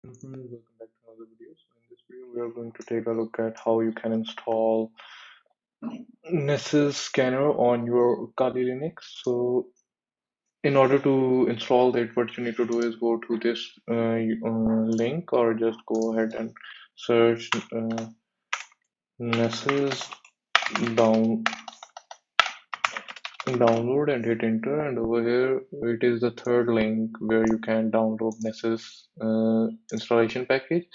Welcome back to another video. So in this video, we are going to take a look at how you can install Nessus scanner on your Kali Linux. So in order to install that, what you need to do is go to this link, or just go ahead and search Nessus down download and hit enter, and over here it is the third link where you can download Nessus installation package.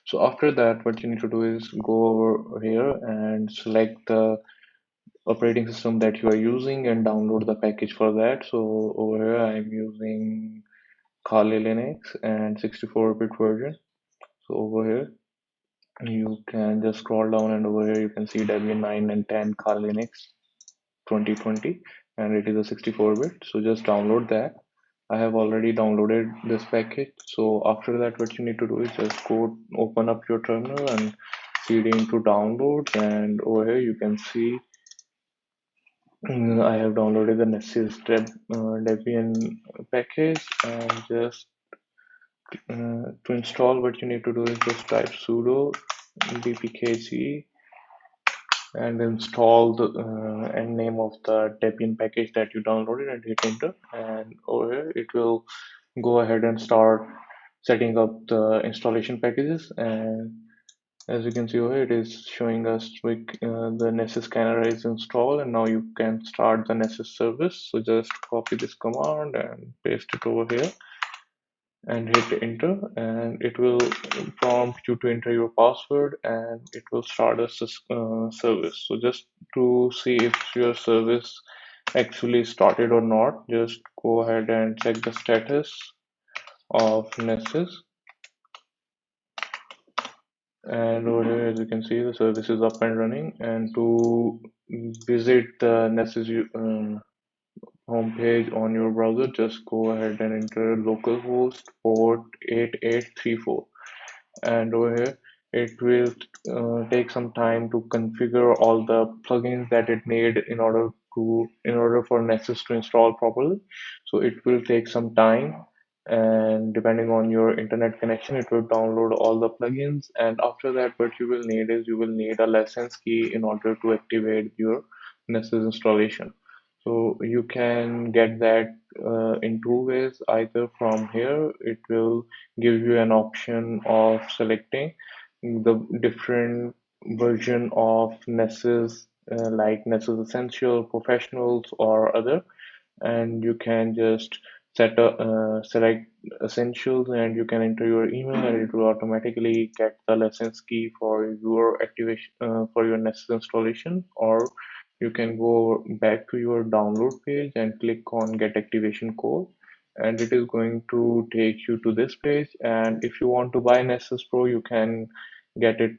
So after that, what you need to do is go over here and select the operating system that you are using and download the package for that. So over here I'm using Kali Linux and 64-bit version. So over here you can just scroll down, and over here you can see Debian 9 and 10 Kali Linux 2020, and it is a 64-bit. So just download that. I have already downloaded this package. So after that, what you need to do is just go open up your terminal and cd into downloads, and over here you can see I have downloaded the Nessus Debian package. And just to install, what you need to do is just type sudo dpkg and install the and name of the Debian package that you downloaded, and hit enter. And over here it will go ahead and start setting up the installation packages. And as you can see over here, it is showing us the Nessus scanner is installed, and now you can start the Nessus service. So just copy this command and paste it over here and hit enter, and it will prompt you to enter your password, and it will start a service. So just to see if your service actually started or not, just go ahead and check the status of Nessus. And over here, as you can see, the service is up and running. And to visit the Nessus homepage on your browser, just go ahead and enter localhost port 8834. And over here it will take some time to configure all the plugins that it need in order for Nessus to install properly. So it will take some time, and depending on your internet connection, it will download all the plugins. And after that, what you will need is you will need a license key in order to activate your Nessus installation. So you can get that in two ways. Either from here, it will give you an option of selecting the different version of Nessus, like Nessus Essential, Professionals, or other. And you can just select Essentials, and you can enter your email, and it will automatically get the license key for your activation for your Nessus installation. Or you can go back to your download page and click on get activation code, and it is going to take you to this page. And if you want to buy Nessus Pro, you can get it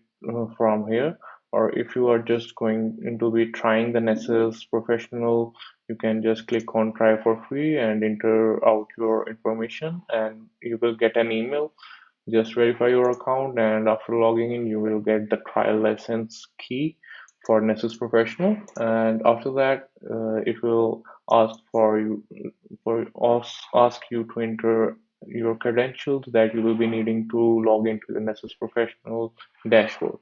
from here. Or if you are just going to be trying the Nessus Professional, you can just click on try for free and enter out your information, and you will get an email. Just verify your account, and after logging in, you will get the trial license key for Nessus Professional. And after that, it will ask you to enter your credentials that you will be needing to log into the Nessus Professional dashboard.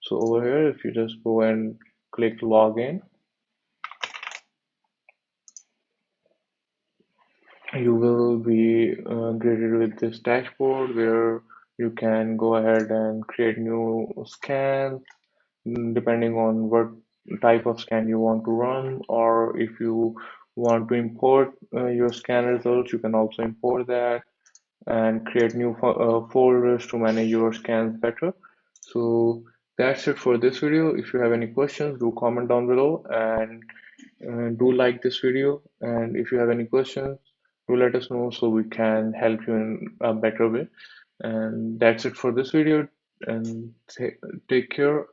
So over here, if you just go and click login, you will be greeted with this dashboard where you can go ahead and create new scans depending on what type of scan you want to run. Or if you want to import your scan results, you can also import that and create new folders to manage your scans better. So that's it for this video. If you have any questions, do comment down below, and do like this video. And if you have any questions, do let us know so we can help you in a better way. And that's it for this video, and take care.